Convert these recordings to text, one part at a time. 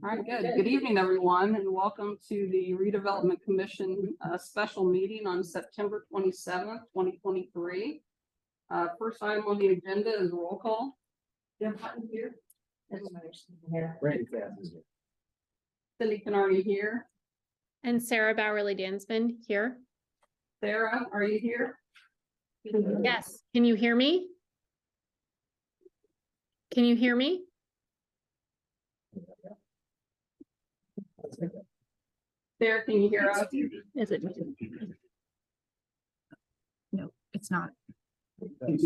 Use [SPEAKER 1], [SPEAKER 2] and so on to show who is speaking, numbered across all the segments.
[SPEAKER 1] All right, good. Good evening, everyone, and welcome to the Redevelopment Commission special meeting on September 27th, 2023. First item on the agenda is roll call. Jim Hutton here. Cindy Canardi here.
[SPEAKER 2] And Sarah Bowerly-Dansman here.
[SPEAKER 1] Sarah, are you here?
[SPEAKER 2] Yes. Can you hear me? Can you hear me?
[SPEAKER 1] Sarah, can you hear us?
[SPEAKER 2] Is it? No, it's not. I'm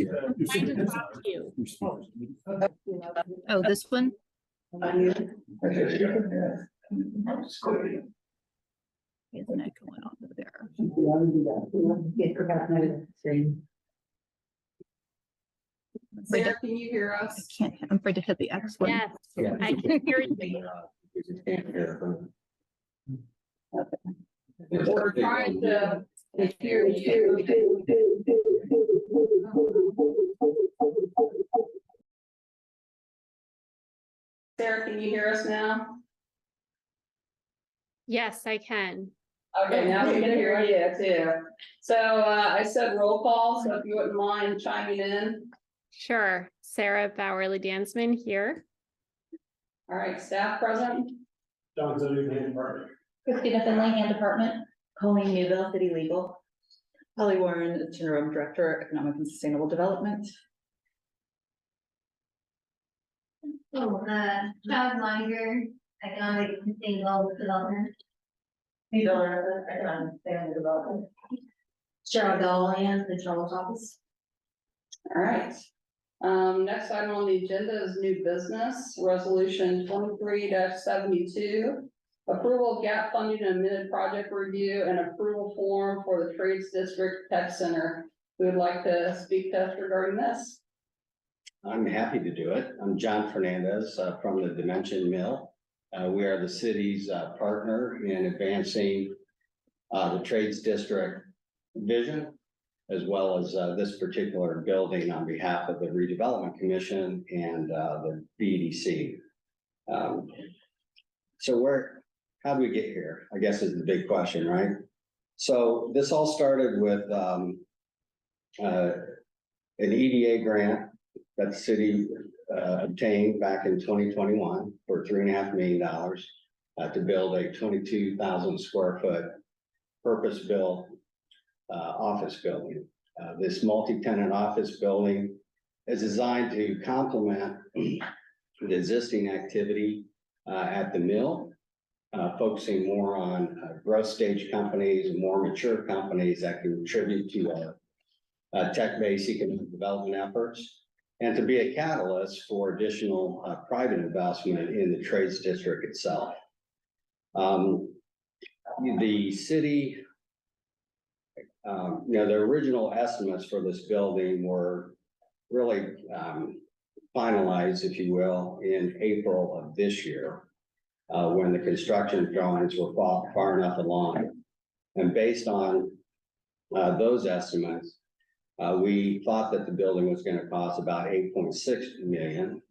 [SPEAKER 2] trying to talk to you. Oh, this one? Isn't it going on there?
[SPEAKER 1] Sarah, can you hear us?
[SPEAKER 2] I'm afraid to hit the X one. Yes, I can hear you.
[SPEAKER 1] We're trying to hear you. Sarah, can you hear us now?
[SPEAKER 2] Yes, I can.
[SPEAKER 1] Okay, now we can hear you too. So I said roll call, so if you wouldn't mind chiming in.
[SPEAKER 2] Sure. Sarah Bowerly-Dansman here.
[SPEAKER 1] All right, staff present.
[SPEAKER 3] John Zodi, Land Department.
[SPEAKER 4] Christina Finley, Hand Department.
[SPEAKER 5] Colleen Newville, City Legal.
[SPEAKER 4] Holly Warren, Interim Director, Economic and Sustainable Development.
[SPEAKER 6] Child Monitor, Economic and Sustainable Development.
[SPEAKER 5] Economic Family Development.
[SPEAKER 6] Cheryl Gilliland, the General's Office.
[SPEAKER 1] All right. Next item on the agenda is new business, resolution 23-72. Approval of gap funding and amended project review and approval form for the Trades District Tech Center. Who would like to speak to us regarding this?
[SPEAKER 7] I'm happy to do it. I'm John Fernandez from the Dimension Mill. We are the city's partner in advancing the Trades District vision, as well as this particular building on behalf of the Redevelopment Commission and the BDC. How do we get here? I guess is the big question, right? So this all started with an EDA grant that the city obtained back in 2021 for $3.5 million to build a 22,000 square foot purpose-built office building. This multi-tenant office building is designed to complement the existing activity at the mill, focusing more on growth stage companies and more mature companies that can contribute to tech-based economic development efforts, and to be a catalyst for additional private investment in the Trades District itself. The city, the original estimates for this building were really finalized, if you will, in April of this year, when the construction drawings were far enough along. And based on those estimates, we thought that the building was going to cost about $8.6 million.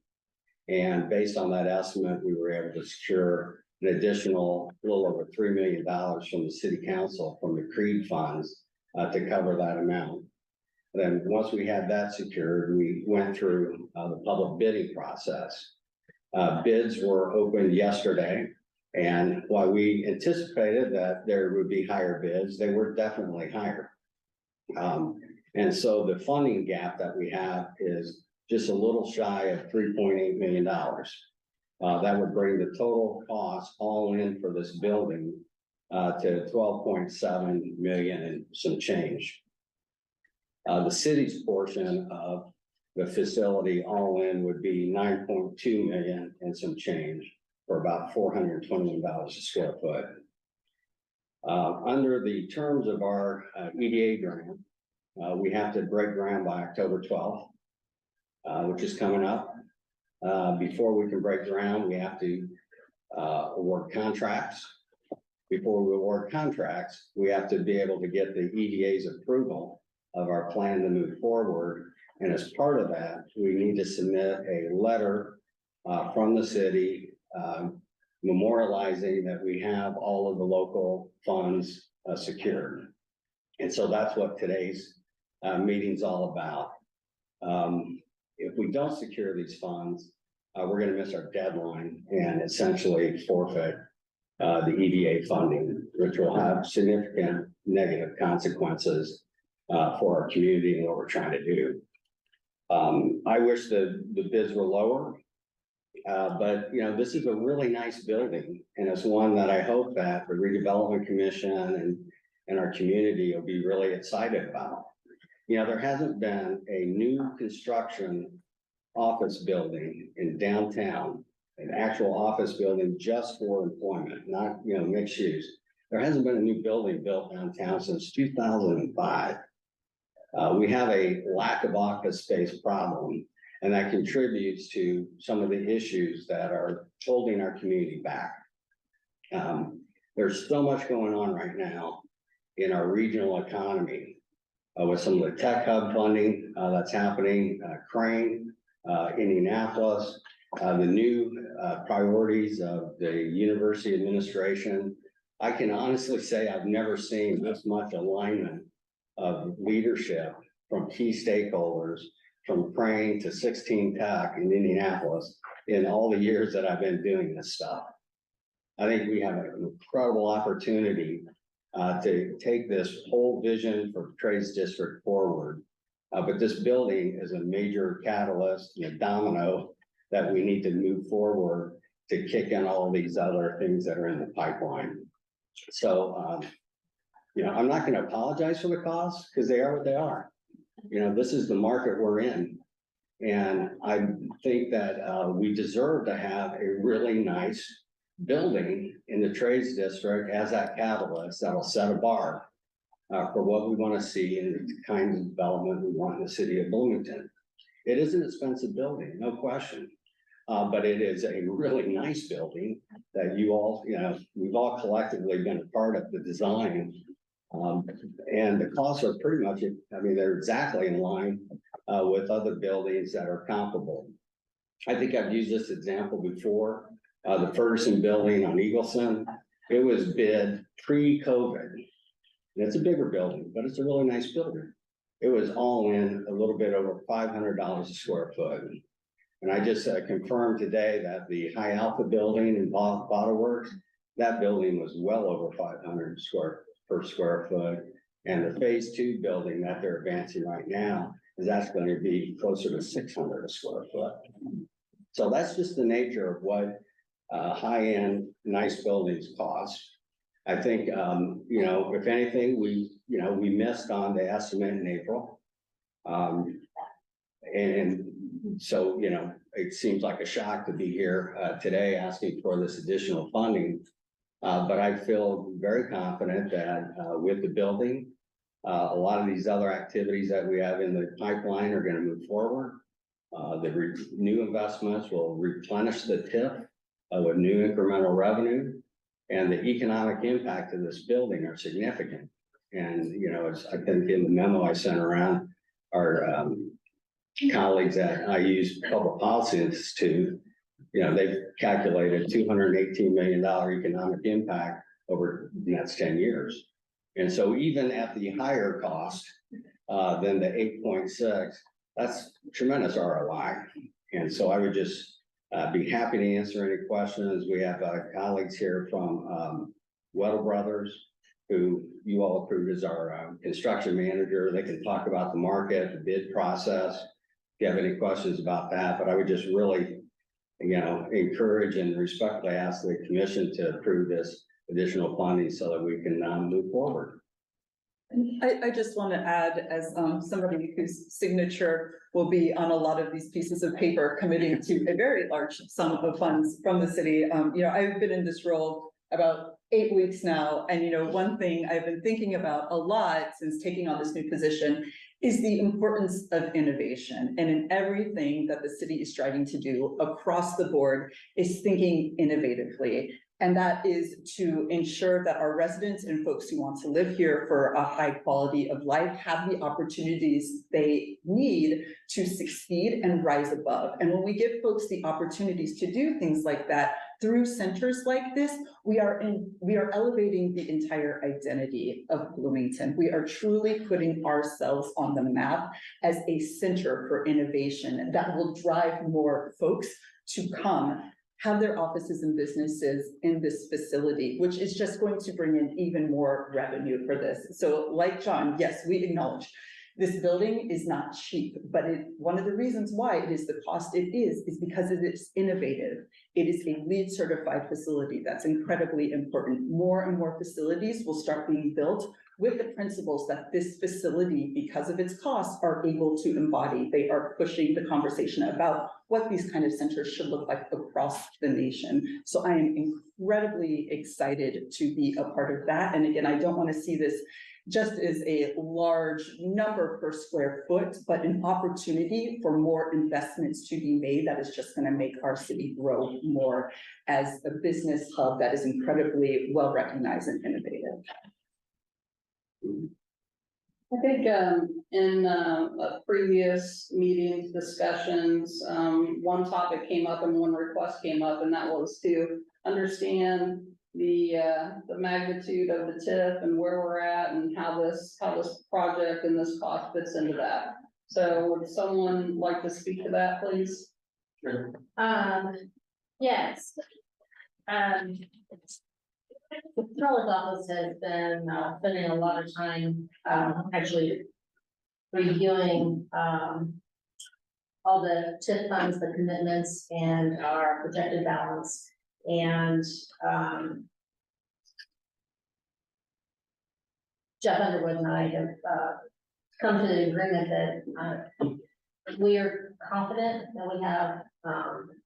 [SPEAKER 7] And based on that estimate, we were able to secure an additional little over $3 million from the city council from the CREED funds to cover that amount. Then once we had that secured, we went through the public bidding process. Bids were opened yesterday, and while we anticipated that there would be higher bids, they were definitely higher. And so the funding gap that we have is just a little shy of $3.8 million. That would bring the total cost all in for this building to $12.7 million and some change. The city's portion of the facility all in would be $9.2 million and some change for about $421 a square foot. Under the terms of our EDA grant, we have to break ground by October 12th, which is coming up. Before we can break ground, we have to award contracts. Before we award contracts, we have to be able to get the EDA's approval of our plan to move forward. And as part of that, we need to submit a letter from the city memorializing that we have all of the local funds secured. And so that's what today's meeting's all about. If we don't secure these funds, we're going to miss our deadline and essentially forfeit the EDA funding, which will have significant negative consequences for our community and what we're trying to do. I wish the bids were lower, but you know, this is a really nice building, and it's one that I hope that the redevelopment commission and our community will be really excited about. You know, there hasn't been a new construction office building in downtown, an actual office building just for employment, not, you know, mixed use. There hasn't been a new building built downtown since 2005. We have a lack of office space problem, and that contributes to some of the issues that are holding our community back. There's so much going on right now in our regional economy with some of the tech hub funding that's happening, Crane, Indianapolis, the new priorities of the university administration. I can honestly say I've never seen this much alignment of leadership from key stakeholders, from Crane to 16 Tech in Indianapolis in all the years that I've been doing this stuff. I think we have an incredible opportunity to take this whole vision for the Trades District forward. But this building is a major catalyst, a domino that we need to move forward to kick in all these other things that are in the pipeline. So, you know, I'm not going to apologize for the costs because they are what they are. You know, this is the market we're in. And I think that we deserve to have a really nice building in the Trades District as that catalyst that will set a bar for what we want to see and the kinds of development we want in the city of Bloomington. It is an expensive building, no question. But it is a really nice building that you all, you know, we've all collectively been a part of the design. And the costs are pretty much, I mean, they're exactly in line with other buildings that are comparable. I think I've used this example before. The Ferguson building on Eagleson, it was bid pre-COVID. And it's a bigger building, but it's a really nice building. It was all in a little bit over $500 a square foot. And I just confirmed today that the High Alpha building in Bottle Works, that building was well over 500 per square foot. And the phase 2 building that they're advancing right now is actually going to be closer to 600 a square foot. So that's just the nature of what high-end nice buildings cost. I think, you know, if anything, we missed on the estimate in April. And so, you know, it seems like a shock to be here today asking for this additional funding. But I feel very confident that with the building, a lot of these other activities that we have in the pipeline are going to move forward. The new investments will replenish the TIF with new incremental revenue, and the economic impact of this building are significant. And, you know, it's, I think in the memo I sent around our colleagues at IU's Public Policy Institute, you know, they've calculated $218 million economic impact over the next 10 years. And so even at the higher cost than the 8.6, that's tremendous ROI. And so I would just be happy to answer any questions. We have colleagues here from Weddle Brothers, who you all approved as our construction manager. They can talk about the market, the bid process, if you have any questions about that. But I would just really, you know, encourage and respectfully ask the commission to approve this additional funding so that we can move forward.
[SPEAKER 4] I just want to add, as somebody whose signature will be on a lot of these pieces of paper committing to a very large sum of funds from the city. You know, I've been in this role about 8 weeks now. And, you know, one thing I've been thinking about a lot since taking on this new position is the importance of innovation. And in everything that the city is striving to do across the board is thinking innovatively. And that is to ensure that our residents and folks who want to live here for a high quality of life have the opportunities they need to succeed and rise above. And when we give folks the opportunities to do things like that, through centers like this, we are elevating the entire identity of Bloomington. We are truly putting ourselves on the map as a center for innovation that will drive more folks to come, have their offices and businesses in this facility, which is just going to bring in even more revenue for this. So like John, yes, we acknowledge this building is not cheap, but one of the reasons why it is the cost it is because it is innovative. It is a LEED certified facility. That's incredibly important. More and more facilities will start being built with the principles that this facility, because of its costs, are able to embody. They are pushing the conversation about what these kind of centers should look like across the nation. So I am incredibly excited to be a part of that. And again, I don't want to see this just as a large number per square foot, but an opportunity for more investments to be made that is just going to make our city grow more as a business hub that is incredibly well recognized and innovative.
[SPEAKER 1] I think in previous meetings, discussions, one topic came up and one request came up, and that was to understand the magnitude of the TIF and where we're at and how this project and this cost fits into that. So would someone like to speak to that, please?
[SPEAKER 3] Sure.
[SPEAKER 6] Yes. The controller's office has been spending a lot of time actually reviewing all the TIF funds, the commitments, and our projected balance. And Jeff Underwood and I have come to the agreement that we are confident that we have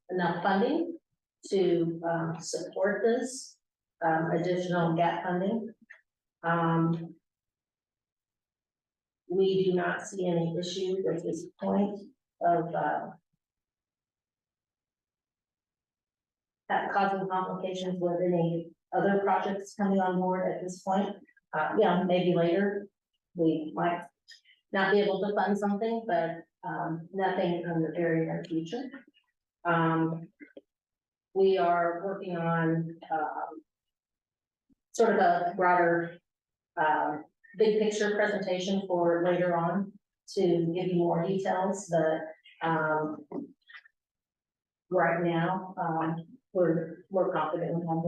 [SPEAKER 6] enough funding to support this additional gap funding. We do not see any issues at this point of that causing complications with any other projects coming on board at this point. Yeah, maybe later we might not be able to fund something, but nothing in the very near future. We are working on sort of a broader big picture presentation for later on to give you more details, but right now we're confident we have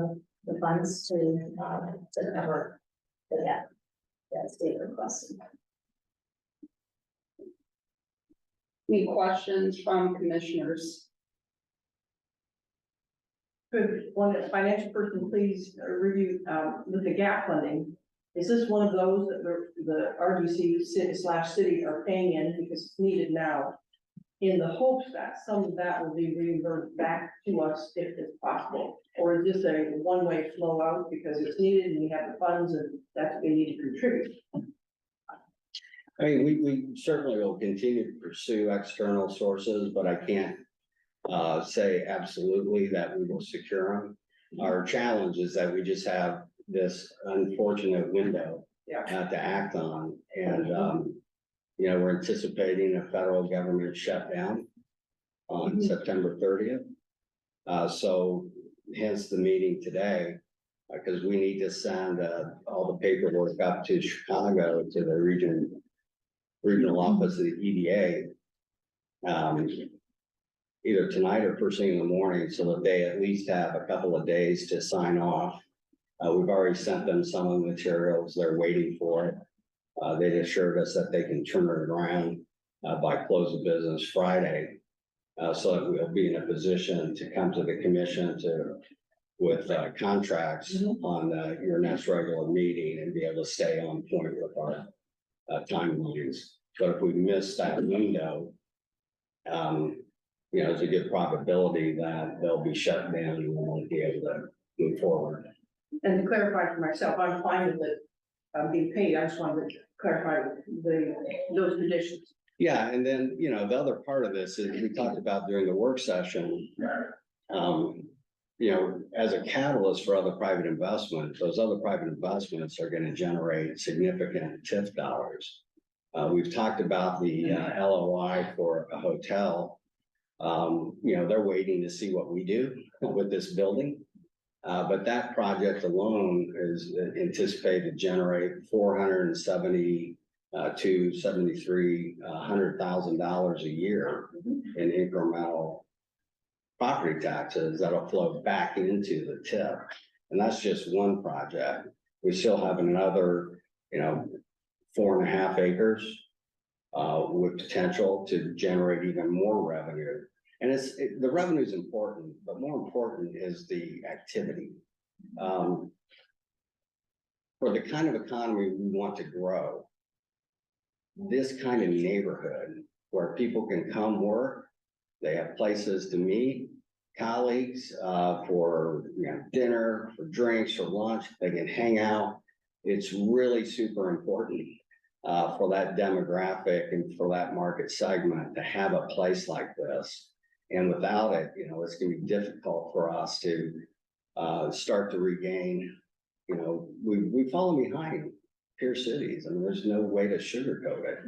[SPEAKER 6] the funds to cover the gap that's being requested.
[SPEAKER 1] Any questions from commissioners?
[SPEAKER 5] Could one financial person please review with the gap funding? Is this one of those that the RDC city are paying in because it's needed now, in the hopes that some of that will be reimbursed back to us if it's possible? Or is this a one-way flow out because it's needed and we have the funds and that's what they need to contribute?
[SPEAKER 7] I mean, we certainly will continue to pursue external sources, but I can't say absolutely that we will secure them. Our challenge is that we just have this unfortunate window to act on. And, you know, we're anticipating a federal government shutdown on September 30th. So hence the meeting today, because we need to send all the paperwork up to Chicago to the regional office of the EDA. Either tonight or first thing in the morning, so that they at least have a couple of days to sign off. We've already sent them some of the materials they're waiting for. They assured us that they can turn it around by close of business Friday. So that we'll be in a position to come to the commission with contracts on your next regular meeting and be able to stay on point with our timelines. But if we miss that window, you know, there's a good probability that they'll be shut down and we won't be able to move forward.
[SPEAKER 5] And to clarify for myself, I'm fine with it being paid. I just wanted to clarify those conditions.
[SPEAKER 7] Yeah, and then, you know, the other part of this is we talked about during the work session, you know, as a catalyst for other private investment, those other private investments are going to generate significant TIF dollars. We've talked about the LOI for a hotel. You know, they're waiting to see what we do with this building. But that project alone is anticipated to generate $470 to $7,300,000 a year in incremental property taxes that'll flow back into the tip. And that's just one project. We still have another, 4.5 acres with potential to generate even more revenue. And the revenue is important, but more important is the activity. For the kind of economy we want to grow, this kind of neighborhood where people can come work, they have places to meet colleagues for dinner, for drinks, for lunch, they can hang out. It's really super important for that demographic and for that market segment to have a place like this. And without it, it's going to be difficult for us to start to regain. We fall behind peer cities. I mean, there's no way to sugarcoat it.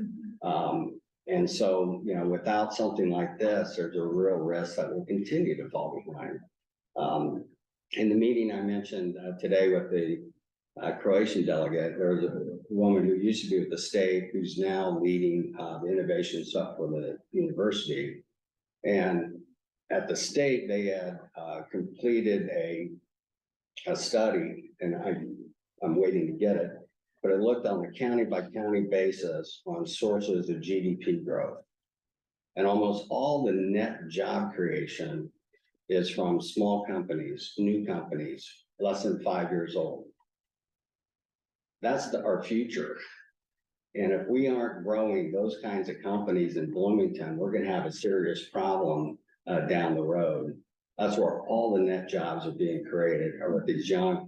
[SPEAKER 7] And so, without something like this, there's a real risk that we'll continue to fall behind. In the meeting I mentioned today with the Croatian delegate, there was a woman who used to be with the state who's now leading the innovation stuff for the university. And at the state, they had completed a study, and I'm waiting to get it, but it looked on a county by county basis on sources of GDP growth. And almost all the net job creation is from small companies, new companies, less than 5 years old. That's our future. And if we aren't growing those kinds of companies in Bloomington, we're going to have a serious problem down the road. That's where all the net jobs are being created, are with these younger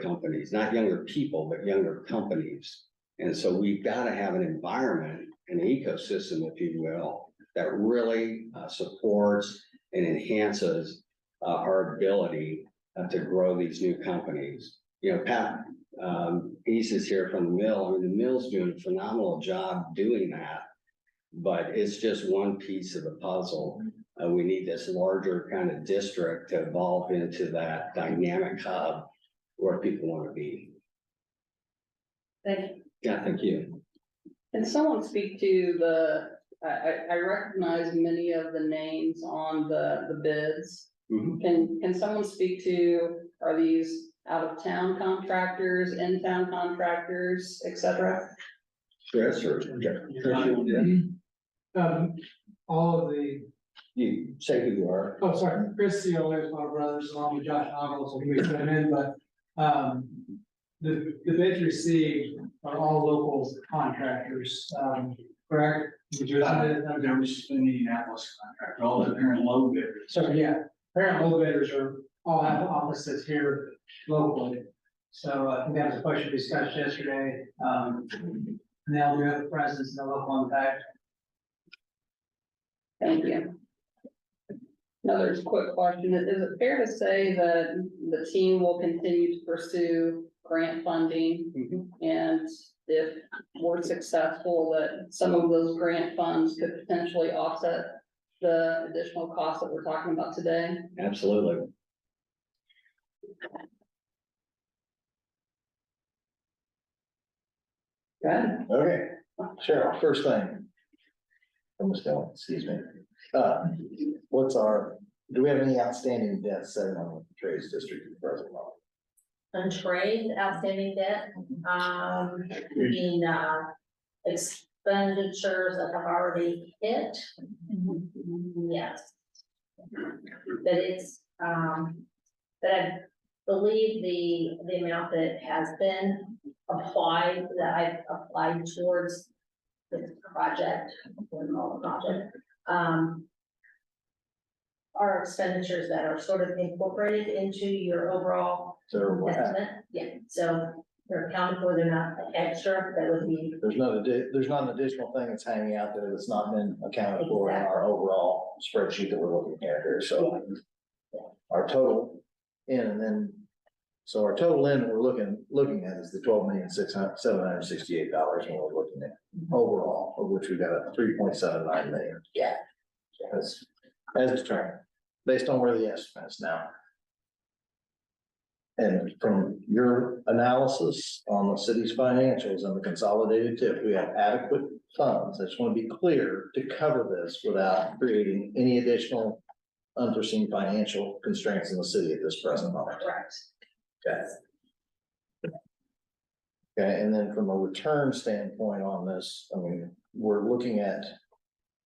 [SPEAKER 7] companies, not younger people, but younger companies. And so we've got to have an environment, an ecosystem, if you will, that really supports and enhances our ability to grow these new companies. Pat East is here from the mill. I mean, the mill's doing a phenomenal job doing that, but it's just one piece of the puzzle. We need this larger kind of district to evolve into that dynamic hub where people want to be.
[SPEAKER 5] Thank you.
[SPEAKER 7] Yeah, thank you.
[SPEAKER 1] Can someone speak to I recognize many of the names on the bids.
[SPEAKER 7] Mhm.
[SPEAKER 1] Can someone speak to, are these out of town contractors, in-town contractors, et cetera?
[SPEAKER 7] Chris or
[SPEAKER 3] All of the,
[SPEAKER 7] you say who you are.
[SPEAKER 3] oh, sorry, Chris Seola is my brothers, along with Josh Otto, so he was coming in, but, the bids received are all local contractors, correct?
[SPEAKER 8] There was an Indianapolis contract, all the parent low bidders.
[SPEAKER 3] So, yeah, parent low bidders all have offices here locally. So I think that was a question discussed yesterday. And they'll do have a presence in the local impact.
[SPEAKER 1] Thank you. Another quick question. Is it fair to say that the team will continue to pursue grant funding? And if we're successful, that some of those grant funds could potentially offset the additional costs that we're talking about today?
[SPEAKER 7] Absolutely.
[SPEAKER 1] Good.
[SPEAKER 9] Okay, Cheryl, first thing. I'm just going, excuse me. Do we have any outstanding debt sitting on the trades district at the present moment?
[SPEAKER 6] On trade, outstanding debt, in, expenditures that have already hit. Yes. That it's, that I believe the amount that has been applied, that I've applied towards this project, are expenditures that are sort of incorporated into your overall
[SPEAKER 9] So
[SPEAKER 6] estimate. Yeah, so they're accounted for, they're not extra, that would be.
[SPEAKER 9] there's not an additional thing that's hanging out there that's not been accounted for in our overall spreadsheet that we're looking at here, so. Our total in, and then, so our total in we're looking at is the $12,768,000, and we're looking at overall, of which we got a 3.79 million.
[SPEAKER 6] Yeah.
[SPEAKER 9] That's as determined. based on where the estimate is now. And from your analysis on the city's financials and the consolidated tip, we have adequate funds. I just want to be clear to cover this without creating any additional unforeseen financial constraints in the city at this present moment.
[SPEAKER 6] Correct.
[SPEAKER 9] Okay. Okay, and then from a return standpoint on this, I mean, we're looking at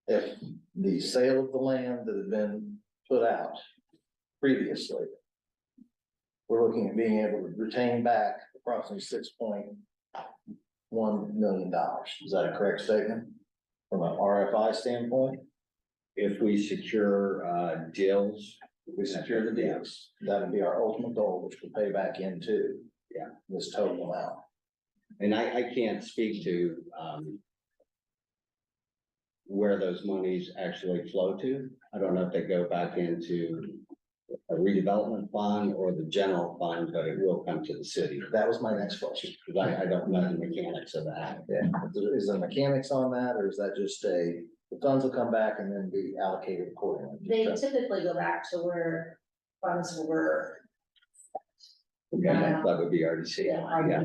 [SPEAKER 9] if the sale of the land that had been put out previously, we're looking at being able to retain back approximately $6.1 million. Is that a correct statement? From an RFI standpoint,
[SPEAKER 7] If we secure, deals.
[SPEAKER 9] if we secure the deals, that would be our ultimate goal, which will pay back into.
[SPEAKER 7] Yeah.
[SPEAKER 9] This total amount.
[SPEAKER 7] And I can't speak to, where those monies actually flow to. I don't know if they go back into a redevelopment fund or the general fund, but it will come to the city.
[SPEAKER 9] That was my next question.
[SPEAKER 7] Because I don't know the mechanics of that.
[SPEAKER 9] Yeah, is there mechanics on that, or is that just the funds will come back and then be allocated accordingly?
[SPEAKER 6] They typically go back to where funds were.
[SPEAKER 7] Okay, that would be RDC.
[SPEAKER 6] Yeah,
[SPEAKER 9] Okay.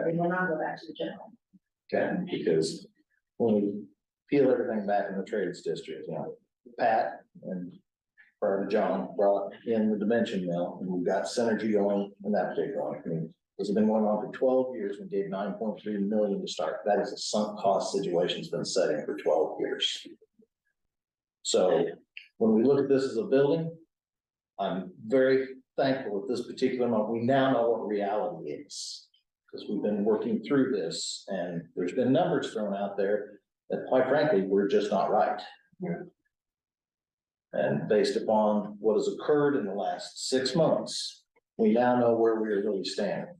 [SPEAKER 6] they will not go back to the general.
[SPEAKER 9] Okay, because when we peel everything back in the trades district, you know, Pat and prior to John brought in the dimension mill, and we've got synergy going in that particular one. I mean, this has been going on for 12 years. We gave 9.3 million to start. That is a sunk cost situation that's been setting for 12 years. So when we look at this as a building, I'm very thankful at this particular moment. We now know what reality is. Because we've been working through this, and there's been numbers thrown out there that quite frankly, we're just not right. And based upon what has occurred in the last 6 months, we now know where we are really standing.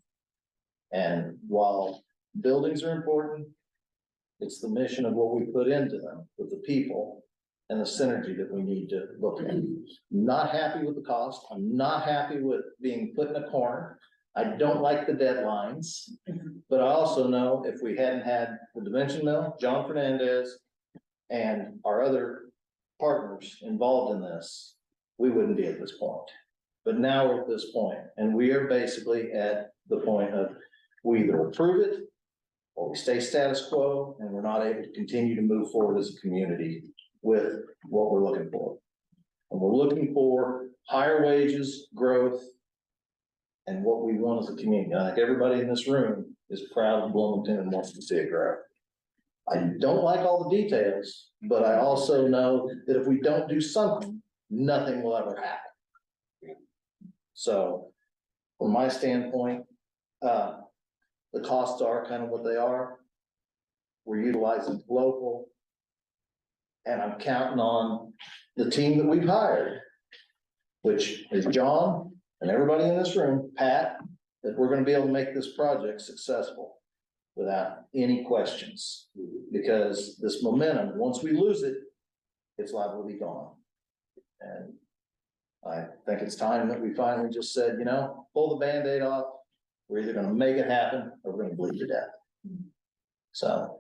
[SPEAKER 9] And while buildings are important, it's the mission of what we put into them with the people and the synergy that we need to look at. Not happy with the cost. I'm not happy with being put in a corner. I don't like the deadlines, but I also know if we hadn't had the Dimension Mill, John Fernandez, and our other partners involved in this, we wouldn't be at this point. But now we're at this point, and we are basically at the point of we either approve it or we stay status quo and we're not able to continue to move forward as a community with what we're looking for. And we're looking for higher wages, growth, and what we want as a community. I think everybody in this room is proud of Bloomington and wants to see it grow. I don't like all the details, but I also know that if we don't do something, nothing will ever happen. So from my standpoint, the costs are kind of what they are. We're utilizing local. And I'm counting on the team that we've hired, which is John and everybody in this room, Pat, that we're gonna be able to make this project successful without any questions. Because this momentum, once we lose it, it's liable to be gone. And I think it's time that we finally just said, you know, pull the Band-Aid off. We're either gonna make it happen or we're gonna bleed to death. So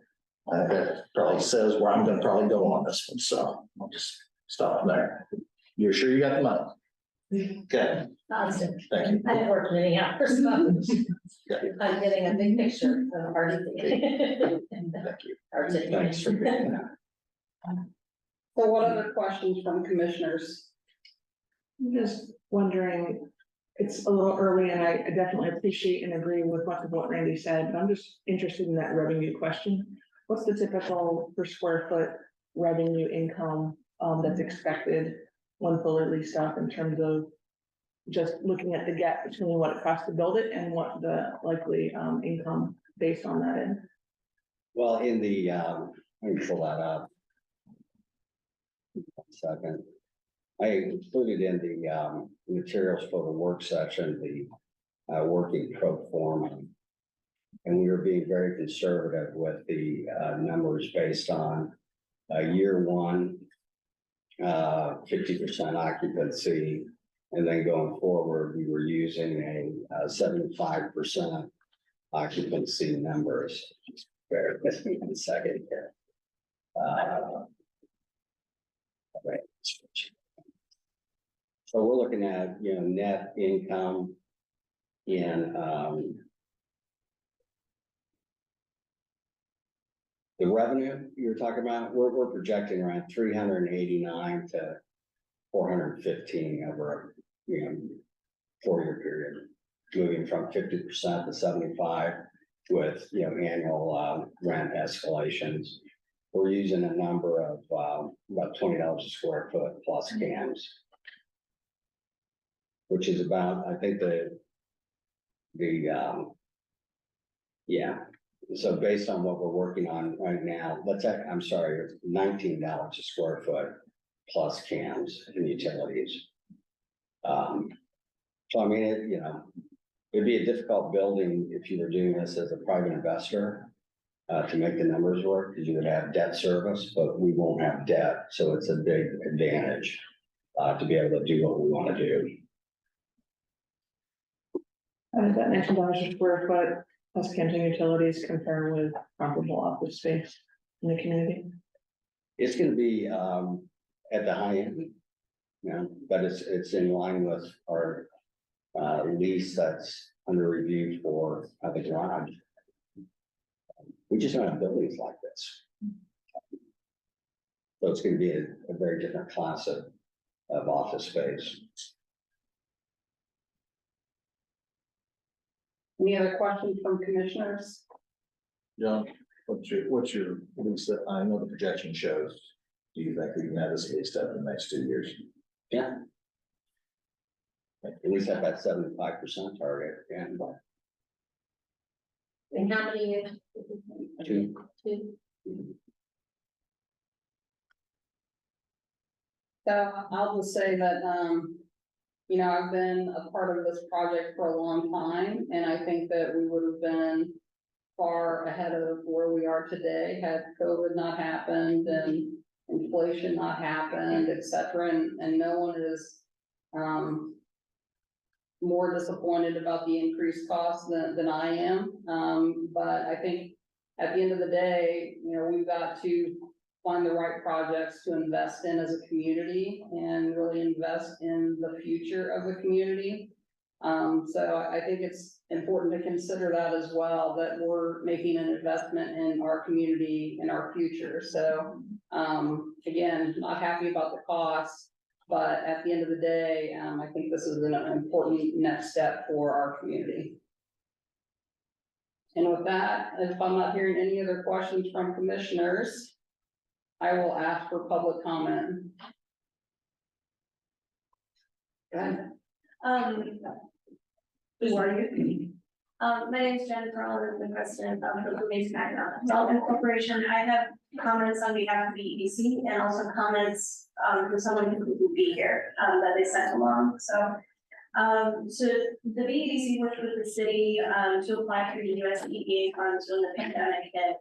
[SPEAKER 9] I think that probably says where I'm gonna probably go on this one, so I'll just stop there. You're sure you got the money? Okay,
[SPEAKER 6] Constant.
[SPEAKER 9] thank you.
[SPEAKER 6] I have worked many hours, so I'm getting a big picture of our.
[SPEAKER 9] Thank you. Thanks for being there.
[SPEAKER 1] So what other questions from commissioners?
[SPEAKER 2] I'm just wondering, it's a little early and I definitely appreciate and agree with much of what Randy said, but I'm just interested in that revenue question. What's the typical per square foot revenue income that's expected when fully leased up in terms of just looking at the gap between what it costs to build it and what the likely income based on that is?
[SPEAKER 7] Well, in the, let me pull that up. 1 second. I included in the materials for the work session, the working pro forma. And we were being very conservative with the numbers based on year one, 50% occupancy. And then going forward, we were using a 75% occupancy numbers. Just bear with me 1 second here. Right. So we're looking at, net income in, the revenue you're talking about, we're projecting around 389 to 415 over, 4-year period, moving from 50% to 75 with, annual, rent escalations. We're using a number of, about $20 a square foot plus cams. Which is about, I think yeah, so based on what we're working on right now, I'm sorry, it's $19 a square foot plus cams and utilities. So I mean, it'd be a difficult building if you were doing this as a private investor to make the numbers work, because you would have debt service, but we won't have debt, so it's a big advantage to be able to do what we want to do.
[SPEAKER 2] That $19 a square foot plus cams and utilities compare with comparable office space in the community?
[SPEAKER 7] It's gonna be at the high end, but it's in line with our lease that's under review for the garage. We just don't have buildings like this. So it's gonna be a very different class of office space.
[SPEAKER 1] Any other questions from commissioners?
[SPEAKER 9] John, what's your, at least that I know the projection shows, do you think we can have this leased up in the next 2 years?
[SPEAKER 7] Yeah. At least at that 75% target, and
[SPEAKER 6] And how many years?
[SPEAKER 7] 2.
[SPEAKER 6] 2.
[SPEAKER 1] So I'll just say that, I've been a part of this project for a long time, and I think that we would have been far ahead of where we are today had COVID not happened and inflation not happened, et cetera, and no one is more disappointed about the increased costs than I am. But I think at the end of the day, we've got to find the right projects to invest in as a community and really invest in the future of the community. So I think it's important to consider that as well, that we're making an investment in our community and our future. So, again, not happy about the costs, but at the end of the day, I think this is an important next step for our community. And with that, if I'm not hearing any other questions from commissioners, I will ask for public comment. Go ahead.
[SPEAKER 10] Who are you? My name is Jennifer, I'm the president of the Bloomington Redevelopment Corporation. I have comments on behalf of the EDC and also comments from someone who will be here that they sent along. So the BEDC worked with the city to apply for the US EPA funds when the pandemic hit.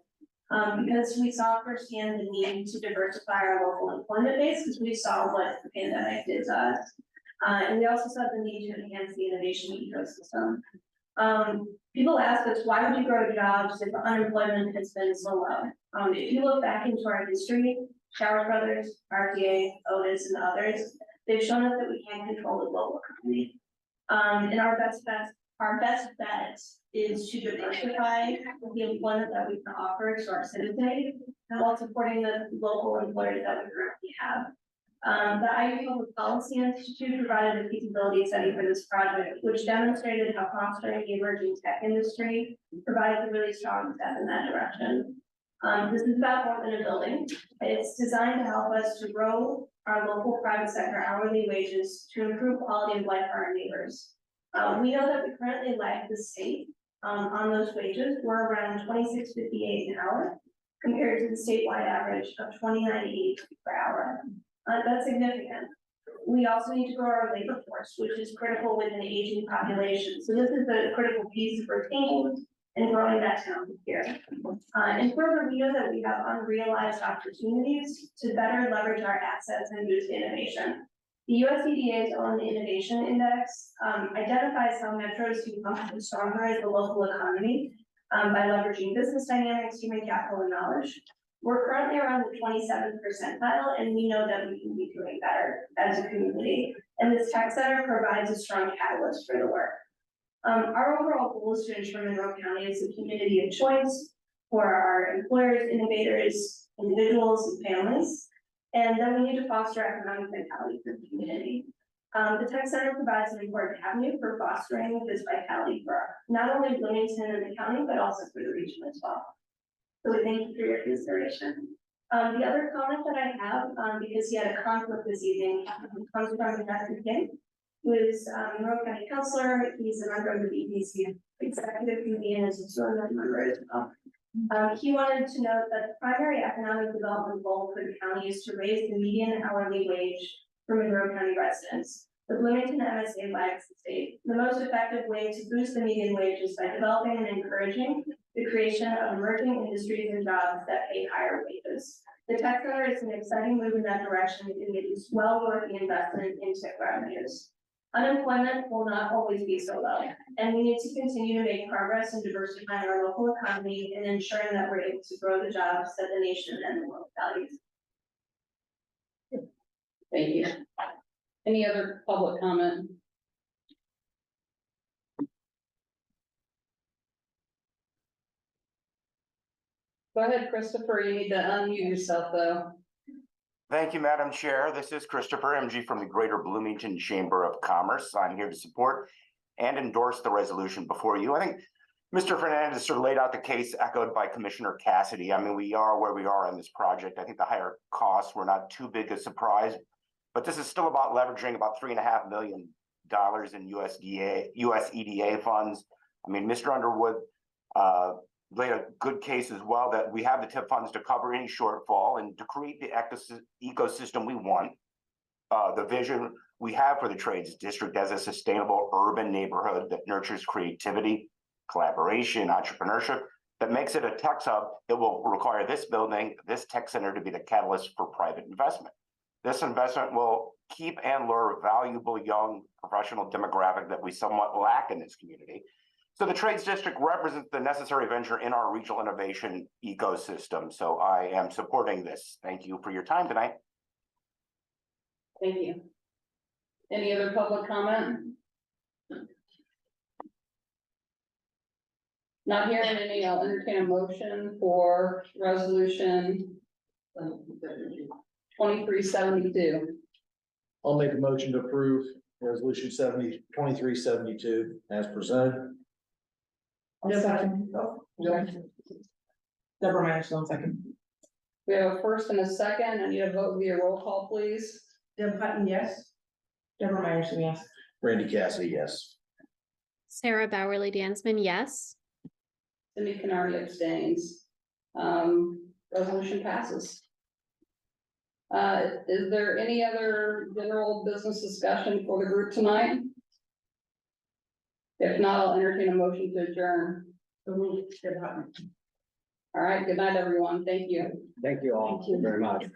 [SPEAKER 10] Because we saw firsthand the need to diversify our local employment base, because we saw what the pandemic did to us. And we also saw the need to enhance the innovation ecosystem. People ask us, why would you grow jobs if unemployment has been so low? If you look back into our history, Shower Brothers, RTA, Otis, and others, they've shown us that we can control the global economy. And our best bet is to diversify the employment that we can offer to our citizens while supporting the local employers that we currently have. The IU Public Policy Institute provided a feasibility study for this project, which demonstrated how fostering the emerging tech industry provides a really strong step in that direction. This is about more than a building. It's designed to help us to grow our local private sector hourly wages to improve quality of life for our neighbors. We know that we currently lag the state on those wages. We're around $26.58 an hour compared to the statewide average of $29.80 per hour. That's significant. We also need to grow our labor force, which is critical with an aging population. So this is a critical piece of retaining and growing that talent here. And further, we know that we have unrealized opportunities to better leverage our assets and boost innovation. The USDA's own Innovation Index identifies how metros can function stronger as a local economy by leveraging business dynamics, human capital, and knowledge. We're currently around the 27th percentile, and we know that we can be doing better as a community. And this tech center provides a strong catalyst for the work. Our overall goal is to ensure Monroe County is a community of choice for our employers, innovators, individuals, and families. And then we need to foster economic vitality for the community. The tech center provides an important avenue for fostering this vitality for not only Bloomington and the county, but also for the region as well. So we thank you for your consideration. The other comment that I have, because he had a conflict this evening, comes from Dr. King, who is Monroe County Councilor. He's a member of the BPC Executive Committee and is a sort of member as well. He wanted to note that the primary economic development goal for the county is to raise the median hourly wage for Monroe County residents. The Bloomington MSA lags the state. The most effective way to boost the median wage is by developing and encouraging the creation of emerging industries and jobs that pay higher wages. The tech center is an exciting move in that direction, and it is well worth the investment in tech revenues. Unemployment will not always be so low, and we need to continue to make progress in diversifying our local economy and ensuring that we're able to grow the jobs that the nation and the world values.
[SPEAKER 1] Thank you. Any other public comment? Go ahead, Christopher, you need to unmute yourself though.
[SPEAKER 11] Thank you, Madam Chair. This is Christopher, MG from the Greater Bloomington Chamber of Commerce. I'm here to support and endorse the resolution before you. I think Mr. Fernandez sort of laid out the case echoed by Commissioner Cassidy. I mean, we are where we are on this project. I think the higher costs were not too big a surprise, but this is still about leveraging about $3.5 million in US EDA funds. I mean, Mr. Underwood laid a good case as well that we have the TIP funds to cover any shortfall and to create the ecosystem we want. The vision we have for the trades district as a sustainable urban neighborhood that nurtures creativity, collaboration, entrepreneurship, that makes it a tech hub that will require this building, this tech center to be the catalyst for private investment. This investment will keep and lure a valuable young professional demographic that we somewhat lack in this community. So the trades district represents the necessary venture in our regional innovation ecosystem. So I am supporting this. Thank you for your time tonight.
[SPEAKER 1] Thank you. Any other public comment? Not hearing any, I'll entertain a motion for resolution 2372.
[SPEAKER 9] I'll make a motion to approve resolution 2372 as presented.
[SPEAKER 2] I'll second. Deborah Myerson, second.
[SPEAKER 1] We have a first and a second. I need a vote via roll call, please.
[SPEAKER 5] Deb Hutton, yes.
[SPEAKER 2] Deborah Myerson, yes.
[SPEAKER 9] Randy Cassidy, yes.
[SPEAKER 12] Sarah Bowerly Dansman, yes.
[SPEAKER 1] Cindy Canardi abstains. Resolution passes. Is there any other general business discussion for the group tonight? If not, I'll entertain a motion to adjourn.
[SPEAKER 5] So moved, Deb Hutton.
[SPEAKER 1] All right, good night, everyone. Thank you.
[SPEAKER 7] Thank you all very much.